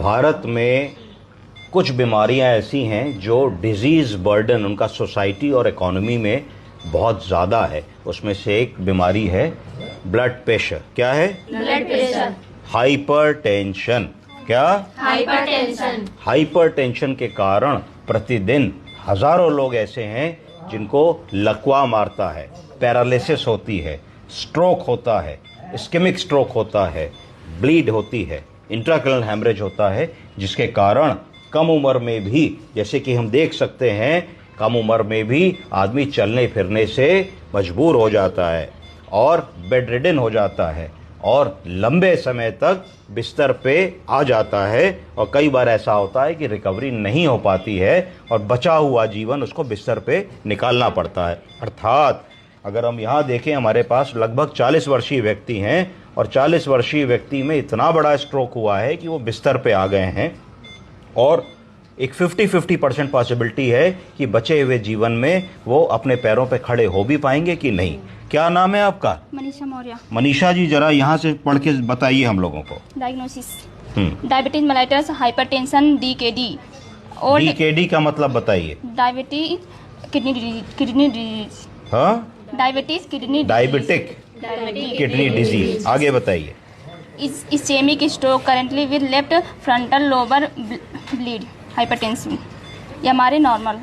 भारत में कुछ बीमारियां ऐसी हैं जो डिजीज़ बर्डन उनका सोसाइटी और इकोनॉमी में बहुत ज़्यादा है। उसमें से एक बीमारी है ब्लड प्रेशर। क्या है? Blood pressure. हाइपरटेंशन। क्या? हाइपरटेंशन। हाइपरटेंशन के कारण प्रतिदिन हजारों लोग ऐसे हैं जिनको लकवा मारता है, पैरालिसिस होती है, स्ट्रोक होता है, इस्केमिक स्ट्रोक होता है, ब्लीड होती है, इंट्राक्रैनियल हैमरेज होता है, जिसके कारण कम उम्र में भी, जैसे कि हम देख सकते हैं, कम उम्र में भी आदमी चलने फिरने से मजबूर हो जाता है और बेड रिडन हो जाता है और लंबे समय तक बिस्तर पे आ जाता है और कई बार ऐसा होता है कि रिकवरी नहीं हो पाती है और बचा हुआ जीवन उसको बिस्तर पे निकालना पड़ता है। अर्थात अगर हम यहाँ देखें, हमारे पास लगभग 40 वर्षीय व्यक्ति हैं और 40 वर्षीय व्यक्ति में इतना बड़ा स्ट्रोक हुआ है कि वो बिस्तर पे आ गए हैं और एक 50-50% पॉसिबिलिटी है कि बचे हुए जीवन में वो अपने पैरों पे खड़े हो भी पाएंगे कि नहीं। क्या नाम है आपका? मनीषा मौर्य। मनीषा जी, जरा यहाँ से पढ़ के बताइए हम लोगों को। Diagnosis diabetes mellitus hypertension DKD। और DKD का मतलब बताइए। Diabetes kidney disease. हाँ, diabetes kidney diabetic kidney disease. आगे बताइए। Ischaemic stroke currently with left frontal lobar bleed hypertensive. ये हमारे नॉर्मल।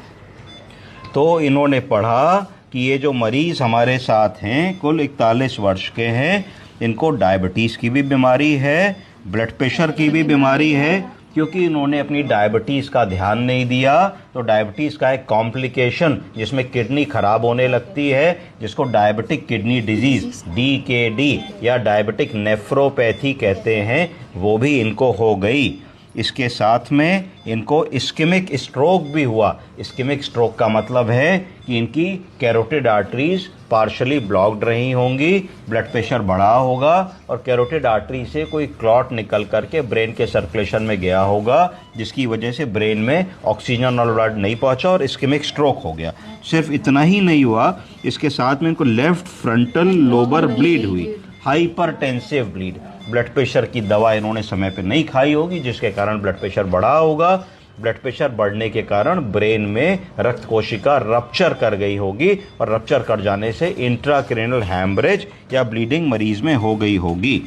तो इन्होंने पढ़ा कि ये जो मरीज़ हमारे साथ हैं कुल 41 वर्ष के हैं, इनको डायबिटीज़ की भी बीमारी है, ब्लड प्रेशर की भी बीमारी है। क्योंकि इन्होंने अपनी डायबिटीज़ का ध्यान नहीं दिया तो डायबिटीज़ का एक कॉम्प्लिकेशन जिसमें किडनी खराब होने लगती है, जिसको डायबिटिक किडनी डिजीज़ DKD या डायबिटिक नेफ्रोपैथी कहते हैं, वो भी इनको हो गई। इसके साथ में इनको इस्केमिक स्ट्रोक भी हुआ। इस्केमिक स्ट्रोक का मतलब है कि इनकी कैरोटिड आर्टरीज पार्शली ब्लॉक्ड रही होंगी, ब्लड प्रेशर बढ़ा होगा और कैरोटिड आर्टरी से कोई क्लॉट निकल करके ब्रेन के सर्कुलेशन में गया होगा, जिसकी वजह से ब्रेन में ऑक्सीजन और ब्लड नहीं पहुंचा और इस्केमिक स्ट्रोक हो गया। सिर्फ इतना ही नहीं हुआ, इसके साथ में इनको लेफ्ट फ्रंटल लोबर ब्लीड हुई, हाइपरटेंसिव ब्लीड। ब्लड प्रेशर की दवा इन्होंने समय पे नहीं खाई होगी, जिसके कारण ब्लड प्रेशर बढ़ा होगा। ब्लड प्रेशर बढ़ने के कारण ब्रेन में रक्त कोशिका रप्चर कर गई होगी और रप्चर कर जाने से इंट्राक्रैनियल हैमरेज या ब्लीडिंग मरीज में हो गई होगी।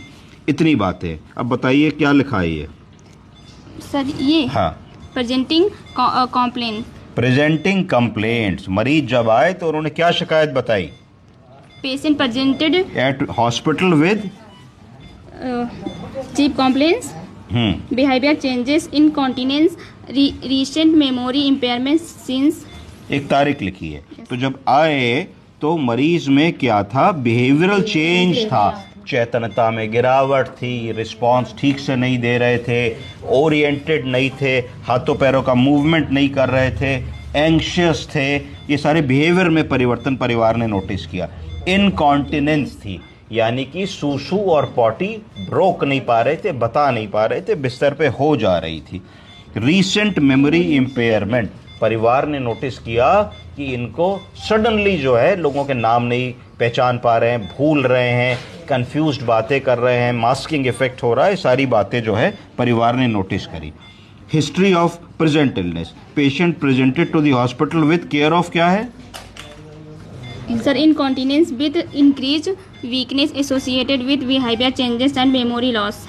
इतनी बातें। अब बताइए क्या लिखा है ये? सर ये हाँ, प्रेजेंटिंग कॉम्प्लेन। Presenting complaints. मरीज जब आए तो उन्होंने क्या शिकायत बताई? Patient presented at hospital with chief complaints, behaviour changes, incontinence, recent memory impairment since. एक तारीख लिखी है। तो जब आए तो मरीज में क्या था? बिहेवियरल चेंज था। चेतनता में गिरावट थी, रिस्पांस ठीक से नहीं दे रहे थे, ओरिएंटेड नहीं थे, हाथों पैरों का मूवमेंट नहीं कर रहे थे, एंग्शियस थे। ये सारे बिहेवियर में परिवर्तन परिवार ने नोटिस किया। इनकॉन्टिनेंस थी, यानी कि सूसू और पॉटी रोक नहीं पा रहे थे, बता नहीं पा रहे थे, बिस्तर पे हो जा रही थी। रीसेंट मेमोरी इम्पेयरमेंट, परिवार ने नोटिस किया कि इनको सडनली जो है लोगों के नाम नहीं पहचान पा रहे हैं, भूल रहे हैं, कंफ्यूज्ड बातें कर रहे हैं, मास्किंग इफेक्ट हो रहा है। सारी बातें जो है परिवार ने नोटिस करी। History of present illness, patient presented to the hospital with care of क्या है? Sir incontinence with increase weakness associated with behaviour changes and memory loss.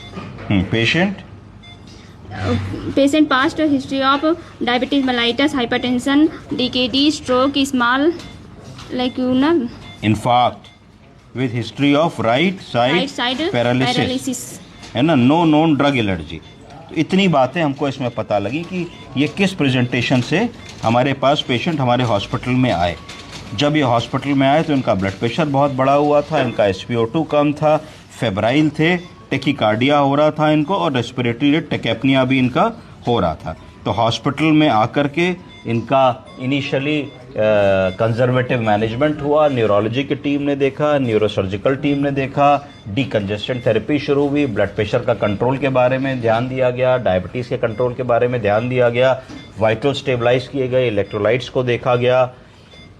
Patient past history of diabetes mellitus, hypertension, DKD, stroke, small lacunar infarct with history of right side paralysis, है ना? No known drug allergy. तो इतनी बातें हमको इसमें पता लगी कि ये किस प्रेजेंटेशन से हमारे पास पेशेंट हमारे हॉस्पिटल में आए। जब ये हॉस्पिटल में आए तो इनका ब्लड प्रेशर बहुत बढ़ा हुआ था, इनका SpO2 कम था, फेब्राइल थे, टेकिकार्डिया हो रहा था इनको और रेस्पिरेटरी रेट टेकेपनिया भी इनका हो रहा था। तो हॉस्पिटल में आकर के इनका इनिशियली कंजर्वेटिव मैनेजमेंट हुआ। न्यूरोलॉजी की टीम ने देखा, न्यूरोसर्जिकल टीम ने देखा, डीकंजेस्टेंट थेरेपी शुरू हुई, ब्लड प्रेशर का कंट्रोल के बारे में ध्यान दिया गया, डायबिटीज़ के कंट्रोल के बारे में ध्यान दिया गया, वाइटल स्टेबलाइज किए गए, इलेक्ट्रोलाइट्स को देखा गया,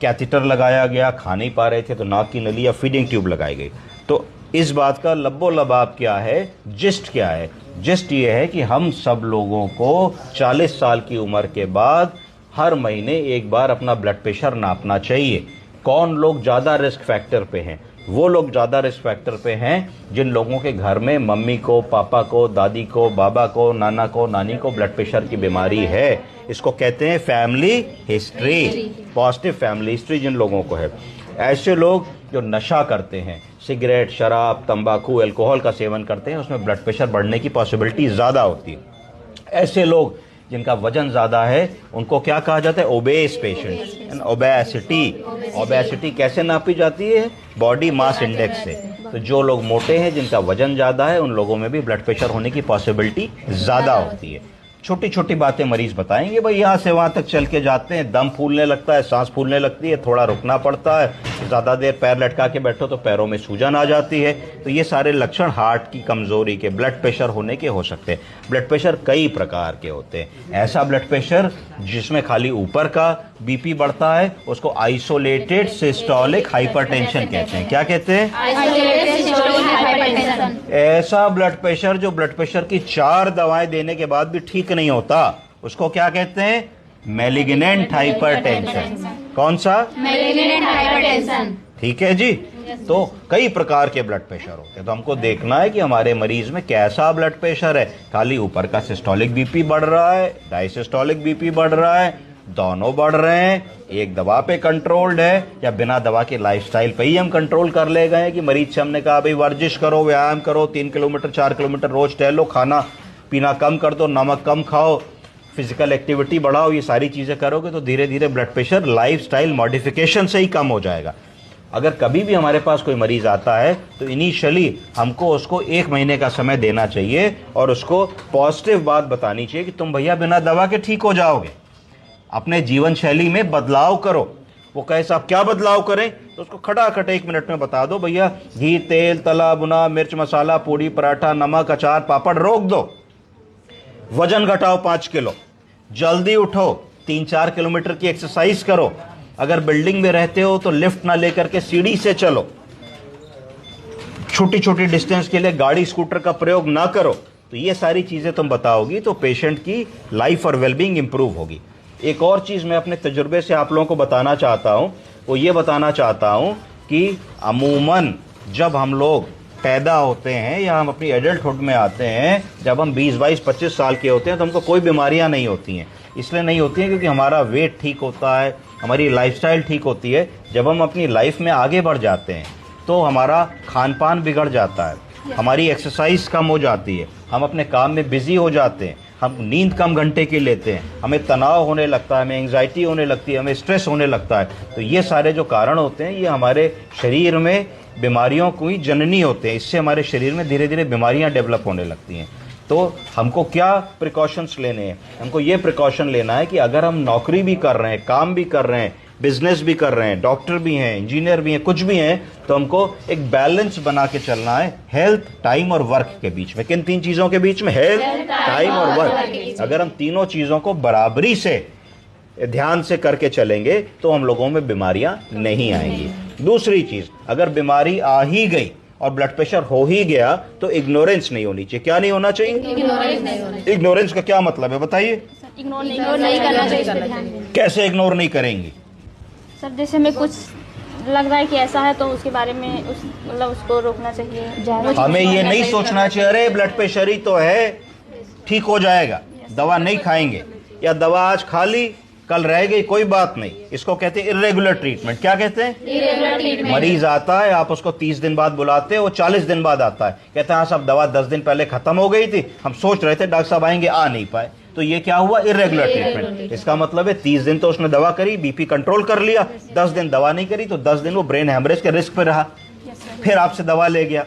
कैथेटर लगाया गया, खा नहीं पा रहे थे तो नाक की नली या फीडिंग ट्यूब लगाई गई। तो इस बात का लब्बो लबाब क्या है, जिस्ट क्या है? जिस्ट ये है कि हम सब लोगों को 40 साल की उम्र के बाद हर महीने एक बार अपना ब्लड प्रेशर नापना चाहिए। कौन लोग ज़्यादा रिस्क फैक्टर पे हैं? वो लोग ज़्यादा रिस्क फैक्टर पे हैं जिन लोगों के घर में मम्मी को, पापा को, दादी को, बाबा को, नाना को, नानी को ब्लड प्रेशर की बीमारी है। इसको कहते हैं family history, positive family history जिन लोगों को है। ऐसे लोग जो नशा करते हैं, सिगरेट, शराब, तंबाकू, अल्कोहल का सेवन करते हैं, उसमें ब्लड प्रेशर बढ़ने की पॉसिबिलिटी ज़्यादा होती है। ऐसे लोग जिनका वजन ज़्यादा है उनको क्या कहा जाता है? OBCs patients. ओबेसिटी कैसे नापी जाती है? बॉडी मास इंडेक्स से। तो जो लोग मोटे हैं, जिनका वजन ज़्यादा है, उन लोगों में भी ब्लड प्रेशर होने की पॉसिबिलिटी ज़्यादा होती है। छोटी छोटी बातें मरीज बताएंगे, भाई यहाँ से वहाँ तक चल के जाते हैं, दम फूलने लगता है, सांस फूलने लगती है, थोड़ा रुकना पड़ता है, ज़्यादा देर पैर लटका के बैठो तो पैरों में सूजन आ जाती है। तो ये सारे लक्षण हार्ट की कमज़ोरी के, ब्लड प्रेशर होने के हो सकते हैं। ब्लड प्रेशर कई प्रकार के होते हैं। ऐसा ब्लड प्रेशर जिसमें खाली ऊपर का बीपी बढ़ता है उसको आइसोलेटेड सिस्टोलिक हाइपरटेंशन कहते हैं। क्या कहते हैं? ऐसा ब्लड प्रेशर जो ब्लड प्रेशर की 4 दवाएं देने के बाद भी ठीक नहीं होता, उसको क्या कहते हैं? Malignant hypertension. कौन सा? Malignant hypertension. ठीक है जी। तो कई प्रकार के ब्लड प्रेशर होते हैं, तो हमको देखना है कि हमारे मरीज में कैसा ब्लड प्रेशर है। खाली ऊपर का सिस्टोलिक बीपी बढ़ रहा है, डायसिस्टोलिक बीपी बढ़ रहा है, दोनों बढ़ रहे हैं, एक दवा पे कंट्रोल्ड है, या बिना दवा के लाइफस्टाइल पे ही हम कंट्रोल कर ले गए कि मरीज से हमने कहा भाई वर्जिश करो, व्यायाम करो, 3 किलोमीटर 4 किलोमीटर रोज टहलो, खाना पीना कम कर दो, नमक कम खाओ, फिजिकल एक्टिविटी बढ़ाओ, ये सारी चीज़ें करोगे तो धीरे धीरे ब्लड प्रेशर लाइफस्टाइल मॉडिफिकेशन से ही कम हो जाएगा। अगर कभी भी हमारे पास कोई मरीज आता है तो इनिशियली हमको उसको 1 महीने का समय देना चाहिए और उसको पॉजिटिव बात बतानी चाहिए कि तुम भैया बिना दवा के ठीक हो जाओगे, अपने जीवन शैली में बदलाव करो। वो कहे साहब क्या बदलाव करें, तो उसको खटाखट 1 मिनट में बता दो, भैया घी, तेल, तला भुना, मिर्च मसाला, पूड़ी पराठा, नमक, अचार, पापड़ रोक दो, वजन घटाओ 5 किलो, जल्दी उठो, 3-4 किलोमीटर की एक्सरसाइज करो, अगर बिल्डिंग में रहते हो तो लिफ्ट ना लेकर के सीढ़ी से चलो, छोटी छोटी डिस्टेंस के लिए गाड़ी स्कूटर का प्रयोग ना करो। तो ये सारी चीज़ें तुम बताओगी तो पेशेंट की लाइफ और वेलबींग इंप्रूव होगी। एक और चीज़ मैं अपने तजुर्बे से आप लोगों को बताना चाहता हूँ, वो ये बताना चाहता हूँ कि अमूमन जब हम लोग पैदा होते हैं या हम अपनी एडल्टहुड में आते हैं, जब हम 20, 22, 25 साल के होते हैं तो हमको कोई बीमारियां नहीं होती हैं। इसलिए नहीं होती हैं क्योंकि हमारा वेट ठीक होता है, हमारी लाइफस्टाइल ठीक होती है। जब हम अपनी लाइफ में आगे बढ़ जाते हैं तो हमारा खान पान बिगड़ जाता है, हमारी एक्सरसाइज कम हो जाती है, हम अपने काम में बिजी हो जाते हैं, हम नींद कम घंटे की लेते हैं, हमें तनाव होने लगता है, हमें एंग्जाइटी होने लगती है, हमें स्ट्रेस होने लगता है। तो ये सारे जो कारण होते हैं ये हमारे शरीर में बीमारियों की जननी होते हैं। इससे हमारे शरीर में धीरे धीरे बीमारियां डेवलप होने लगती हैं। तो हमको क्या प्रिकॉशंस लेने हैं? हमको ये प्रिकॉशन लेना है कि अगर हम नौकरी भी कर रहे हैं, काम भी कर रहे हैं, बिजनेस भी कर रहे हैं, डॉक्टर भी हैं, इंजीनियर भी हैं, कुछ भी हैं, तो हमको एक बैलेंस बना के चलना है हेल्थ, टाइम और वर्क के बीच में। किन 3 चीज़ों के बीच में? हेल्थ, टाइम और वर्क। अगर हम तीनों चीज़ों को बराबरी से ध्यान से करके चलेंगे तो हम लोगों में बीमारियां नहीं आएंगी। दूसरी चीज़, अगर बीमारी आ ही गई और ब्लड प्रेशर हो ही गया तो इग्नोरेंस नहीं होनी चाहिए। क्या नहीं होना चाहिए? इग्नोरेंस का क्या मतलब है बताइए? इग्नोर नहीं करना चाहिए। कैसे इग्नोर नहीं करेंगी? सर जैसे हमें कुछ लग रहा है कि ऐसा है तो उसके बारे में मतलब उसको रोकना चाहिए। हमें ये नहीं सोचना चाहिए अरे ब्लड प्रेशर ही तो है, ठीक हो जाएगा, दवा नहीं खाएंगे, या दवा आज खा ली कल रह गई, कोई बात नहीं। इसको कहते हैं इर्रेगुलर ट्रीटमेंट। क्या कहते हैं? Irregular treatment. मरीज आता है, आप उसको 30 दिन बाद बुलाते हैं, वो 40 दिन बाद आता है, कहते हैं हाँ साहब दवा 10 दिन पहले खत्म हो गई थी, हम सोच रहे थे डॉक्टर साहब आएंगे, आ नहीं पाए। तो ये क्या हुआ? Irregular treatment. इसका मतलब है 30 दिन तो उसने दवा करी, बीपी कंट्रोल कर लिया, 10 दिन दवा नहीं करी, तो 10 दिन वो ब्रेन हेमरेज के रिस्क पे रहा, फिर आपसे दवा ले गया,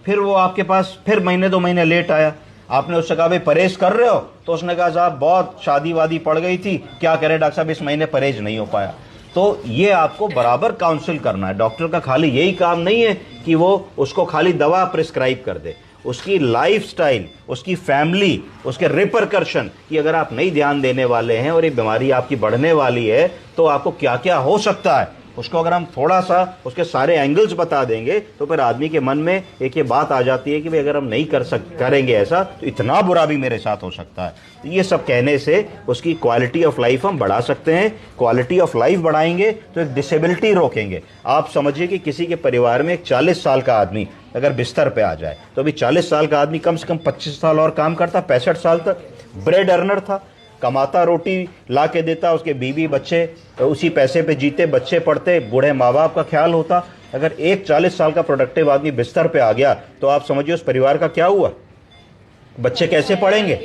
फिर वो आपके पास फिर महीने 2 महीने लेट आया, आपने उससे कहा भाई परहेज कर रहे हो, तो उसने कहा साहब बहुत शादी वादी पड़ गई थी, क्या करें डॉक्टर साहब इस महीने परहेज नहीं हो पाया। तो ये आपको बराबर काउंसिल करना है। डॉक्टर का खाली यही काम नहीं है कि वो उसको खाली दवा प्रिस्क्राइब कर दे, उसकी लाइफस्टाइल, उसकी फैमिली, उसके रिपरकर्शन कि अगर आप नहीं ध्यान देने वाले हैं और ये बीमारी आपकी बढ़ने वाली है तो आपको क्या क्या हो सकता है, उसको अगर हम थोड़ा सा उसके सारे एंगल्स बता देंगे तो फिर आदमी के मन में एक ये बात आ जाती है कि भाई अगर हम नहीं करेंगे ऐसा तो इतना बुरा भी मेरे साथ हो सकता है। तो ये सब कहने से उसकी क्वालिटी ऑफ लाइफ हम बढ़ा सकते हैं। क्वालिटी ऑफ लाइफ बढ़ाएंगे तो एक डिसेबिलिटी रोकेंगे। आप समझिए कि किसी के परिवार में एक 40 साल का आदमी अगर बिस्तर पे आ जाए तो अभी 40 साल का आदमी कम से कम 25 साल और काम करता, 65 साल तक ब्रेड अर्नर था, कमाता, रोटी ला के देता, उसके बीवी बच्चे उसी पैसे पे जीते, बच्चे पढ़ते, बूढ़े माँ बाप का ख्याल होता। अगर एक 40 साल का प्रोडक्टिव आदमी बिस्तर पे आ गया तो आप समझिए उस परिवार का क्या हुआ, बच्चे कैसे पढ़ेंगे,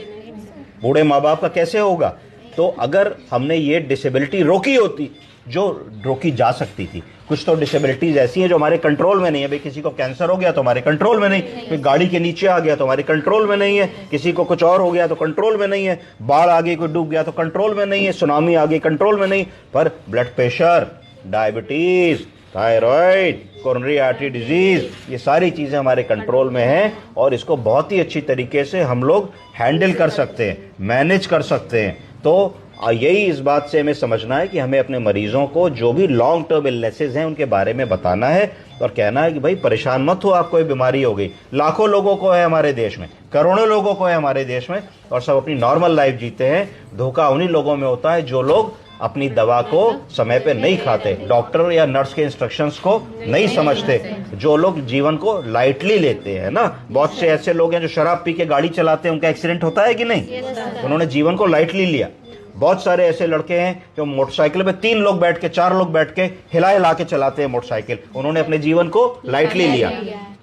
बूढ़े माँ बाप का कैसे होगा। तो अगर हमने ये डिसेबिलिटी रोकी होती, जो रोकी जा सकती थी, कुछ तो डिसेबिलिटीज ऐसी हैं जो हमारे कंट्रोल में नहीं है। भाई किसी को कैंसर हो गया तो हमारे कंट्रोल में नहीं, कोई गाड़ी के नीचे आ गया तो हमारे कंट्रोल में नहीं है, किसी को कुछ और हो गया तो कंट्रोल में नहीं है, बाढ़ आ गई, कोई डूब गया तो कंट्रोल में नहीं है, सुनामी आ गई कंट्रोल में नहीं। पर blood pressure, diabetes, thyroid, coronary artery disease, ये सारी चीज़ें हमारे कंट्रोल में हैं और इसको बहुत ही अच्छी तरीके से हम लोग हैंडल कर सकते हैं, मैनेज कर सकते हैं। तो यही इस बात से हमें समझना है कि हमें अपने मरीजों को जो भी लॉन्ग टर्म इलनेसेस हैं उनके बारे में बताना है और कहना है कि भाई परेशान मत हो, आपको ये बीमारी हो गई, लाखों लोगों को है हमारे देश में, करोड़ों लोगों को है हमारे देश में और सब अपनी नॉर्मल लाइफ जीते हैं। धोखा उन्हीं लोगों में होता है जो लोग अपनी दवा को समय पे नहीं खाते, डॉक्टर या नर्स के इंस्ट्रक्शंस को नहीं समझते, जो लोग जीवन को लाइटली लेते हैं ना। बहुत से ऐसे लोग हैं जो शराब पी के गाड़ी चलाते हैं, उनका एक्सीडेंट होता है कि नहीं, उन्होंने जीवन को लाइटली लिया। बहुत सारे ऐसे लड़के हैं जो मोटरसाइकिल पे 3 लोग बैठ के, 4 लोग बैठ के हिला हिला के चलाते हैं मोटरसाइकिल, उन्होंने अपने जीवन को लाइटली लिया।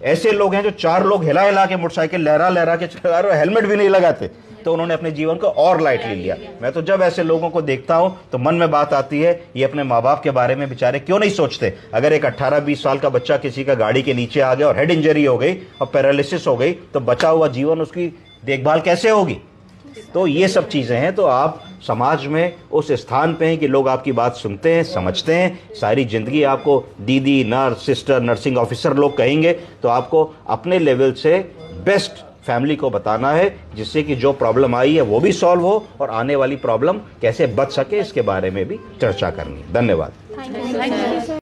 ऐसे लोग हैं जो 4 लोग हिला हिला के मोटरसाइकिल लहरा लहरा के चला रहे, हेलमेट भी नहीं लगाते, तो उन्होंने अपने जीवन को और लाइटली लिया। मैं तो जब ऐसे लोगों को देखता हूं तो मन में बात आती है, ये अपने माँ बाप के बारे में बेचारे क्यों नहीं सोचते। अगर एक 18-20 साल का बच्चा किसी का गाड़ी के नीचे आ गया और हेड इंजरी हो गई और पैरालिसिस हो गई तो बचा हुआ जीवन उसकी देखभाल कैसे होगी। तो ये सब चीज़ें हैं। तो आप समाज में उस स्थान पे हैं कि लोग आपकी बात सुनते हैं, समझते हैं, सारी ज़िंदगी आपको दीदी, नर्स, सिस्टर, नर्सिंग ऑफिसर लोग कहेंगे, तो आपको अपने लेवल से बेस्ट फैमिली को बताना है जिससे कि जो प्रॉब्लम आई है वो भी सॉल्व हो और आने वाली प्रॉब्लम कैसे बच सके इसके बारे में भी चर्चा करनी। धन्यवाद।